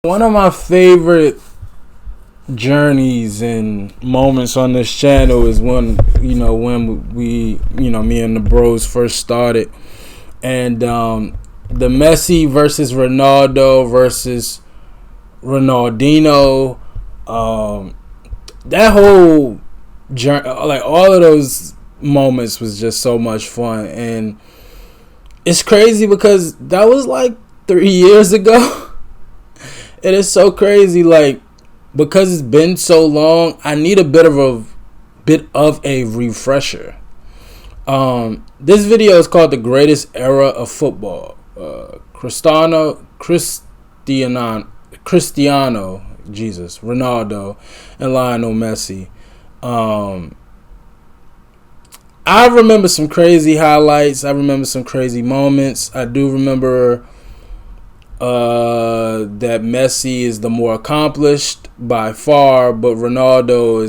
One of my favorite journeys and moments on this channel is when we me and the bros first started, and the Messi versus Ronaldo versus Ronaldinho, that whole journey, like all of those moments was just so much fun. And it's crazy because that was like 3 years ago. It is so crazy, like, because it's been so long, I need a bit of a refresher. This video is called "The Greatest Era of Football." Cristiano, Ronaldo, and Lionel Messi. I remember some crazy highlights. I remember some crazy moments. I do remember that Messi is the more accomplished by far, but Ronaldo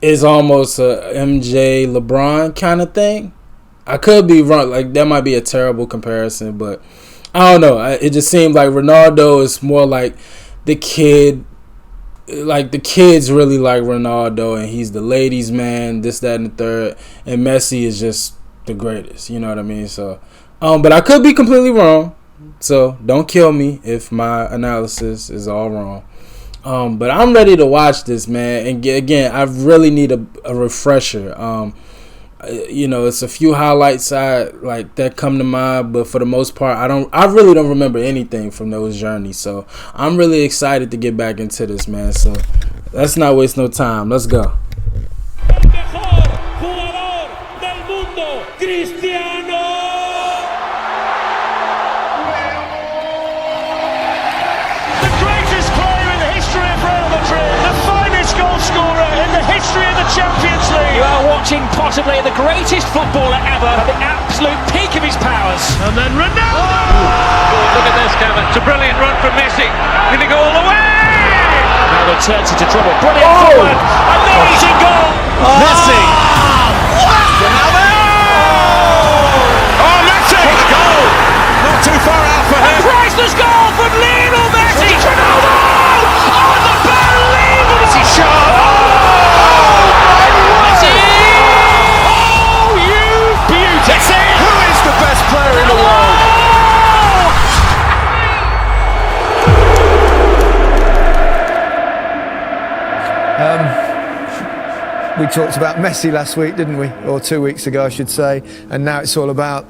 is almost a MJ LeBron kind of thing. I could be wrong. Like, that might be a terrible comparison, but I don't know. It just seems like Ronaldo is more like the kid. Like, the kids really like Ronaldo, and he's the ladies' man, this, that, and the third. And Messi is just the greatest. You know what I mean? So, but I could be completely wrong. So don't kill me if my analysis is all wrong. But I'm ready to watch this, man. And again, I really need a refresher. It's a few highlights that come to mind, but for the most part, I really don't remember anything from those journeys. So I'm really excited to get back into this, man. So let's not waste no time. Let's go. El mejor jugador del mundo, Cristiano. The greatest player in the history of Real Madrid, the finest goal scorer in the history of the Champions League. You are watching possibly the greatest footballer ever at the absolute peak of his powers. And then Ronaldo! Oh, look at this, Kevin. It's a brilliant run from Messi. Can he go all the way? Ronaldo turns into trouble. Brilliant forward. Amazing goal. Messi. Ronaldo. Oh, Messi! What a goal! Not too far out for A him. priceless goal from Lionel Messi. Ronaldo. Unbelievable. Messi shot. Messi. Oh, you beauty. Who is the best player in the world? We talked about Messi last week, didn't we? Or 2 weeks ago, I should say. And now it's all about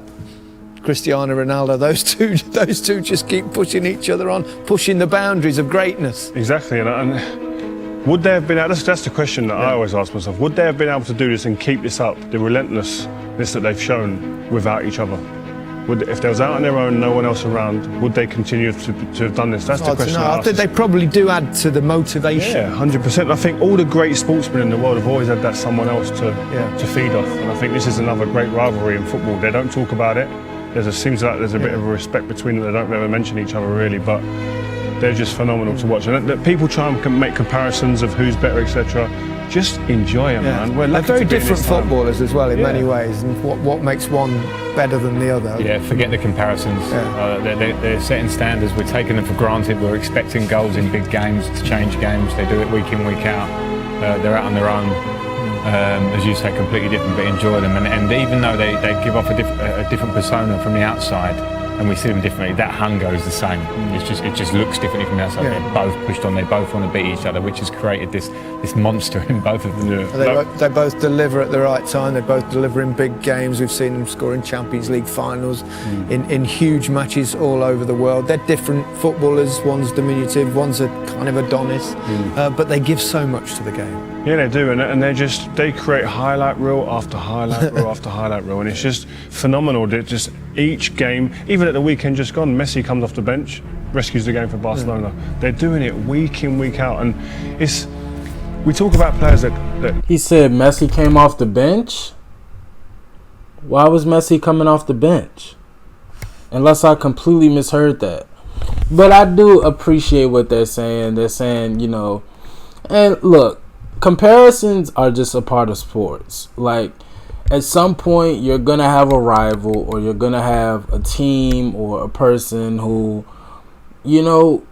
Cristiano Ronaldo. Those two just keep pushing each other on, pushing the boundaries of greatness. Exactly, and would they have been able, that's the question that I always ask myself, would they have been able to do this and keep this up, the relentlessness that they've shown without each other? If they was out on their own, no one else around, would they continue to have done this? That's the question I I ask. think they probably do add to the motivation. Yeah, 100%. I think all the great sportsmen in the world have always had that someone else to feed off. And I think this is another great rivalry in football. They don't talk about it. Seems like there's a bit of a respect between them. They don't ever mention each other really, but they're just phenomenal to watch. And people try and make comparisons of who's better, etc. Just enjoy it, man. They're very different footballers as well in many ways, and what makes one better than the other. Yeah, forget the comparisons. They're setting standards. We're taking them for granted. We're expecting goals in big games to change games. They do it week in, week out. They're out on their own. As you say, completely different, but enjoy them. And even though they give off a different persona from the outside, and we see them differently, that hunger is the same. It just looks differently from the outside. They're both pushed on. They both want to beat each other, which has created this monster in both of them. They both deliver at the right time. They both deliver in big games. We've seen them score in Champions League finals, in huge matches all over the world. They're different footballers. One's diminutive, one's a kind of Adonis, but they give so much to the game. Yeah, they do, and they create highlight reel after highlight reel after highlight reel, and it's just phenomenal. That just each game, even at the weekend just gone, Messi comes off the bench, rescues the game for Barcelona. They're doing it week in, week out, and we talk about players that He said Messi came off the bench. Why was Messi coming off the bench? Unless I completely misheard that. But I do appreciate what they're saying. They're saying, and look, comparisons are just a part of sports. Like, at some point you're going to have a rival, or you're going to have a team or a person who, y'all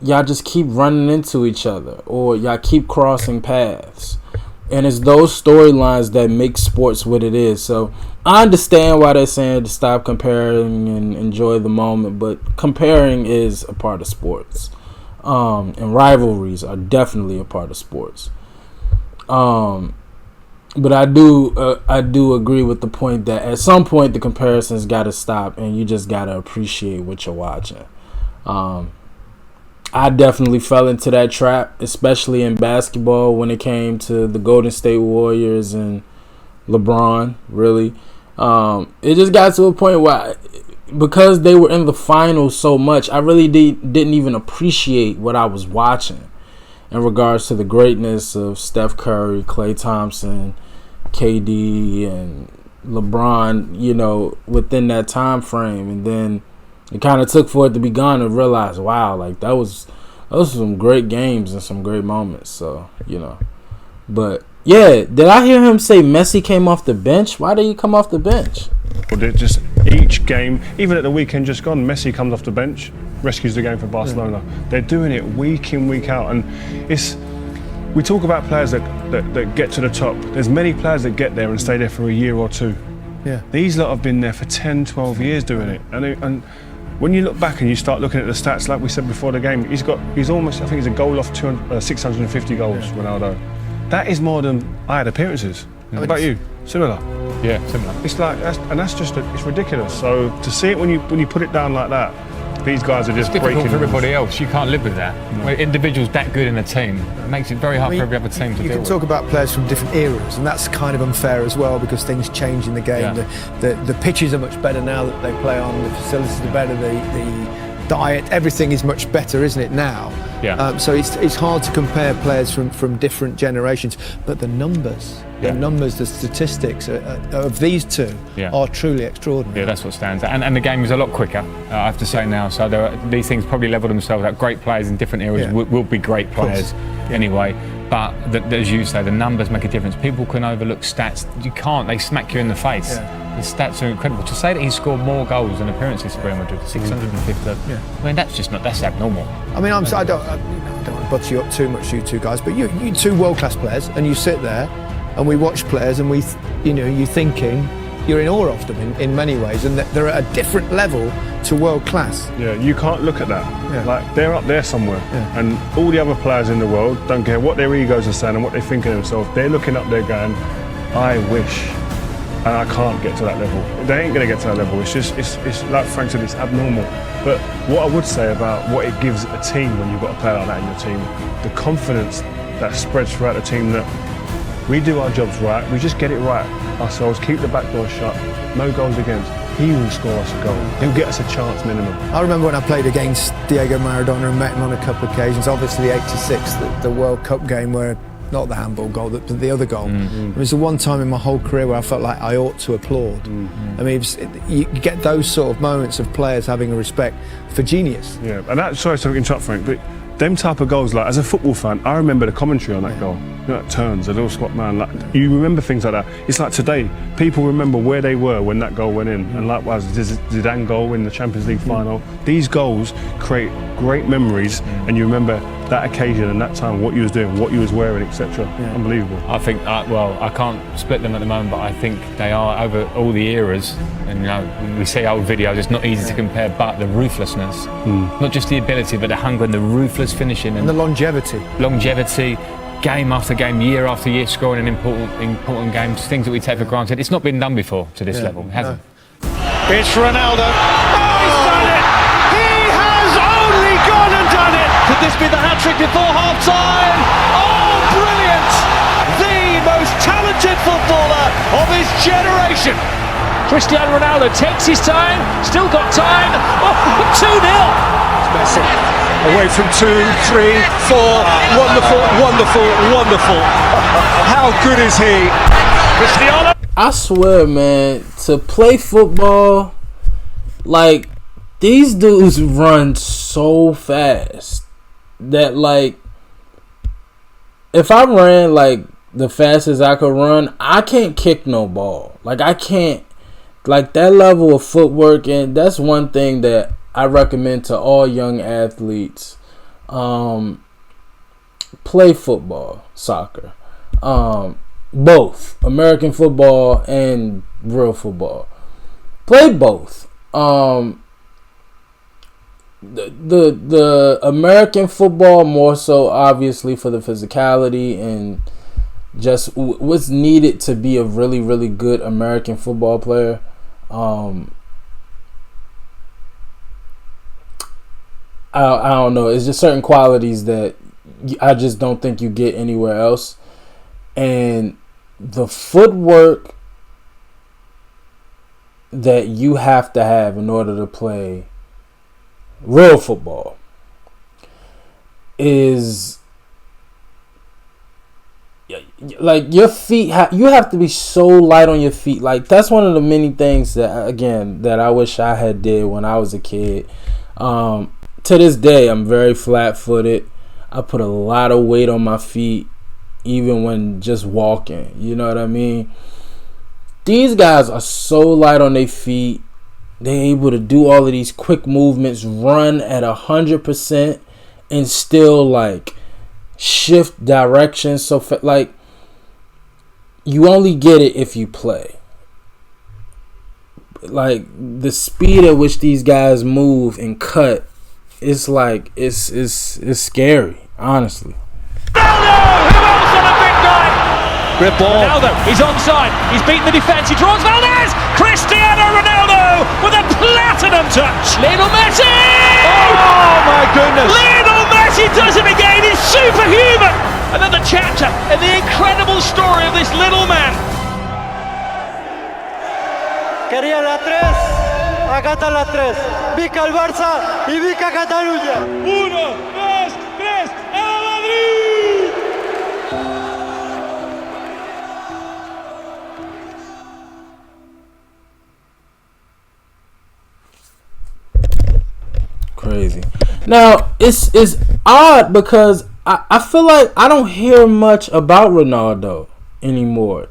just keep running into each other, or y'all keep crossing paths. And it's those storylines that make sports what it is. So I understand why they're saying to stop comparing and enjoy the moment, but comparing is a part of sports. And rivalries are definitely a part of sports. But I do agree with the point that at some point the comparisons got to stop, and you just got to appreciate what you're watching. I definitely fell into that trap, especially in basketball when it came to the Golden State Warriors and LeBron, really. It just got to a point where, because they were in the finals so much, I really didn't even appreciate what I was watching in regards to the greatness of Steph Curry, Klay Thompson, KD, and LeBron, within that time frame. And then it kind of took for it to be gone and realize, wow, like that was some great games and some great moments. So, But yeah, did I hear him say Messi came off the bench? Why did he come off the bench? Well, just each game, even at the weekend just gone, Messi comes off the bench, rescues the game for Barcelona. Yeah. They're doing it week in, week out, and we talk about players that get to the top. There's many players that get there and stay there for a year or two. Yeah. These lot have been there for 10, 12 years doing it, and when you look back and you start looking at the stats, like we said before the game, he's almost, I think he's a goal off 650 goals, Ronaldo. That is more than I had appearances. What about you? Similar? Yeah, similar. It's like, it's ridiculous. So to see it when you put it down like that, these guys are just breaking. It's difficult for everybody else. You can't live with that. No. When individuals that good in a team, it makes it very hard for every other team to deal with. You can talk about players from different eras, and that's kind of unfair as well, because things change in the game. Yeah. The pitches are much better now that they play on. The facilities are better. The diet, everything is much better, isn't it now? Yeah. So it's hard to compare players from different generations, but the numbers. The numbers, the statistics of these two are truly extraordinary. Yeah, that's what stands out. And the game is a lot quicker, I have to say now. So these things probably level themselves out. Great players in different eras will be great players anyway. But as you say, the numbers make a difference. People can overlook stats. You can't. They smack you in the face. Yeah. The stats are incredible. To say that he scored more goals than appearances for Real Madrid, 650. I mean, that's abnormal. I mean, I don't want to butter you up too much, you two guys, but you two world-class players, and you sit there and we watch players, and you're thinking you're in awe of them in many ways, and they're at a different level to world class. Yeah, you can't look at that. Yeah. Like, they're up there somewhere, and all the other players in the world don't care what their egos are saying and what they think of themselves. They're looking up there going, I wish, and I can't get to that level. They ain't going to get to that level. It's like Frank said, it's abnormal. But what I would say about what it gives a team when you've got a player like that in your team, the confidence that spreads throughout the team, that we do our jobs right, we just get it right ourselves, keep the back door shut, no goals against. He will score us a goal. He'll get us a chance minimum. I remember when I played against Diego Maradona and met him on a couple of occasions, obviously 86, the World Cup game where, not the handball goal, but the other goal. It was the one time in my whole career where I felt like I ought to applaud. I mean, you get those sort of moments of players having a respect for genius. Yeah, and that, sorry to interrupt, Frank, but them type of goals, like, as a football fan, I remember the commentary on that goal. That turns, a little squat man, like, you remember things like that. It's like today, people remember where they were when that goal went in, and likewise, Zidane goal in the Champions League final. These goals create great memories, and you remember that occasion and that time, what you was doing, what you was wearing, etc. Unbelievable. I think, I can't split them at the moment, but I think they are over all the eras. And we see old videos, it's not easy to compare, but the ruthlessness, not just the ability, but the hunger and the ruthless finishing and the longevity, game after game, year after year, scoring in important games, things that we take for granted. It's not been done before to this level, it hasn't. It's Ronaldo. Oh, he's done it! He has only gone and done it! Could this be the hat-trick before half-time? Oh, brilliant! The most talented footballer of his generation. Cristiano Ronaldo takes his time, still got time. Oh, 2-0. Messi away from 2, 3, 4. Wonderful, wonderful, wonderful. How good is he? Cristiano. I swear, man, to play football, like, these dudes run so fast that, like, if I ran like the fastest I could run, I can't kick no ball. Like, I can't, like, that level of footwork, and that's one thing that I recommend to all young athletes. Play football, soccer. Both American football and real football. Play both. The American football more so obviously for the physicality and just what's needed to be a really, really good American football player. I don't know. It's just certain qualities that I just don't think you get anywhere else. And the footwork that you have to have in order to play real football is like your feet. You have to be so light on your feet. Like, that's one of the many things that I wish I had did when I was a kid. To this day, I'm very flat-footed. I put a lot of weight on my feet, even when just walking. You know what I mean? These guys are so light on their feet. They're able to do all of these quick movements, run at 100%, and still like shift directions. So like, you only get it if you play. Like, the speed at which these guys move and cut, it's like it's scary, honestly. Ronaldo, who else on a big night? Grip ball. Ronaldo, he's onside. He's beaten the defence. He draws Valdez. Cristiano Ronaldo with a platinum touch. Lionel Messi. Oh my goodness! Lionel Messi does it again. He's superhuman. Another chapter in the incredible story of this little man. Quería la 3, acá está la 3. Vica el Barça y Vica Cataluña. 1, 2, 3, ¡a Madrid! Crazy. Now, it's odd because I feel like I don't hear much about Ronaldo anymore.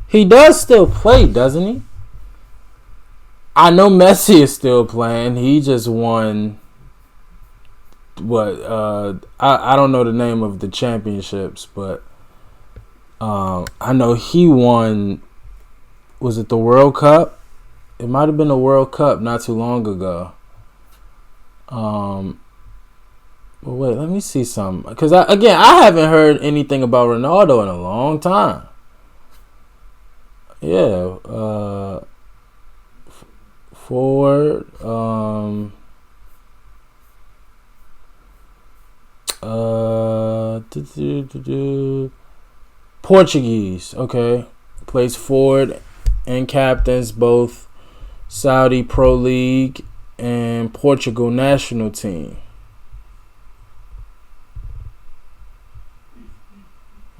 He does still play, doesn't he? I know Messi is still playing. He just won what? I don't know the name of the championships, but I know he won. Was it the World Cup? It might have been the World Cup not too long ago. But wait, let me see something. Because I haven't heard anything about Ronaldo in a long time. Yeah. Forward. Portuguese. Okay. Plays forward and captains both Saudi Pro League and Portugal national team.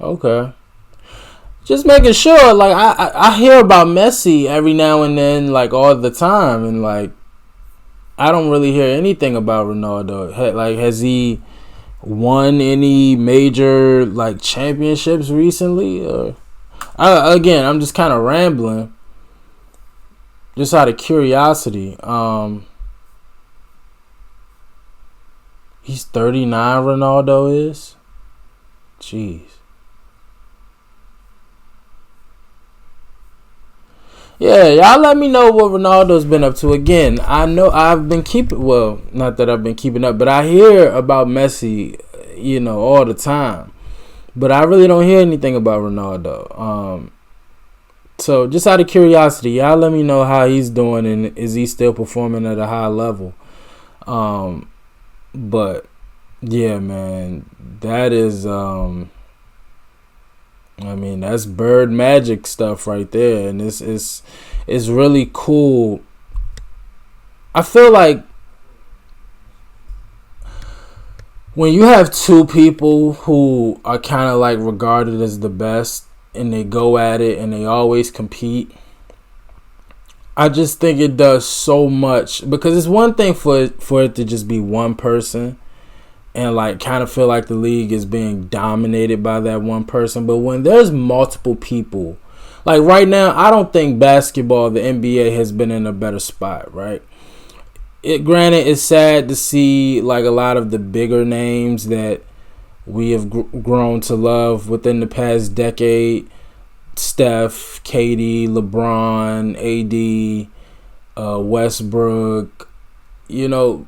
Okay. Just making sure. Like, I hear about Messi every now and then, like, all the time, and like, I don't really hear anything about Ronaldo. Like, has he won any major like championships recently? Or again, I'm just kind of rambling, just out of curiosity. He's 39. Ronaldo is. Jeez. Yeah, y'all let me know what Ronaldo's been up to. Again, I know I've been not that I've been keeping up, but I hear about Messi, all the time. But I really don't hear anything about Ronaldo. So just out of curiosity, y'all let me know how he's doing and is he still performing at a high level. But yeah, man, that is that's bird magic stuff right there, and it's really cool. I feel like when you have two people who are kind of like regarded as the best and they go at it and they always compete, I just think it does so much, because it's one thing for it to just be one person and like kind of feel like the league is being dominated by that one person. But when there's multiple people, like right now, I don't think basketball, the NBA, has been in a better spot, right? Granted, it's sad to see like a lot of the bigger names that we have grown to love within the past decade, Steph, KD, LeBron, AD, Westbrook, you know,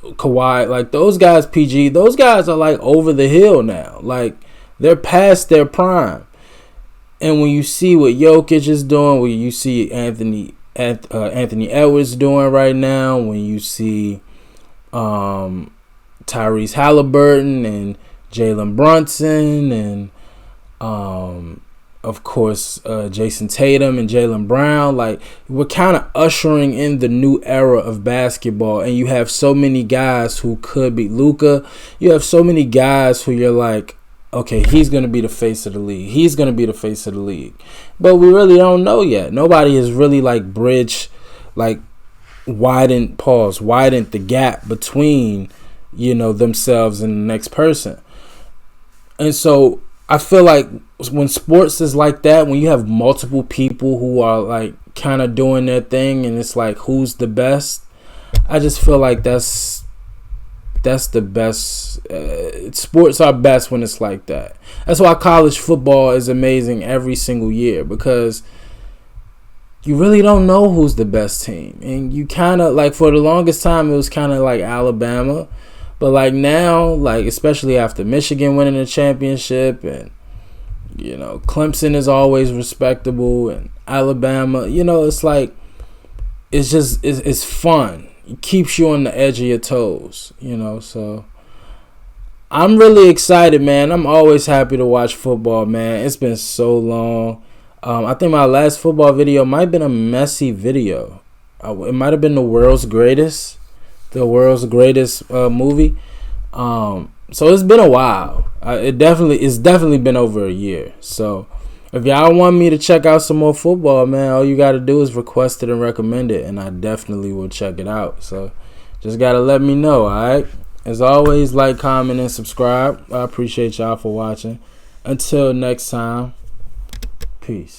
Kawhi, like those guys, PG, those guys are like over the hill now. Like they're past their prime. And when you see what Jokic is doing, when you see Anthony Edwards doing right now, when you see Tyrese Halliburton and Jalen Brunson and of course Jason Tatum and Jaylen Brown, like we're kind of ushering in the new era of basketball. And you have so many guys who could be Luka. You have so many guys who you're like, okay, he's going to be the face of the league. He's going to be the face of the league. But we really don't know yet. Nobody has really like bridged, like widened the gap between, you know, themselves and the next person. And so I feel like when sports is like that, when you have multiple people who are like kind of doing their thing and it's like who's the best, I just feel like that's the best. Sports are best when it's like that. That's why college football is amazing every single year, because you really don't know who's the best team. And you kind of, like, for the longest time, it was kind of like Alabama. But, like, now, like, especially after Michigan winning the championship and, you know, Clemson is always respectable and Alabama, you know, it's like, it's just, it's fun. It keeps you on the edge of your toes, you know. So I'm really excited, man. I'm always happy to watch football, man. It's been so long. I think my last football video might have been a Messi video. It might have been the world's greatest movie. So it's been a while. It's definitely been over a year. So if y'all want me to check out some more football, man, all you got to do is request it and recommend it, and I definitely will check it out. So just got to let me know, all right? As always, like, comment, and subscribe. I appreciate y'all for watching. Until next time, peace.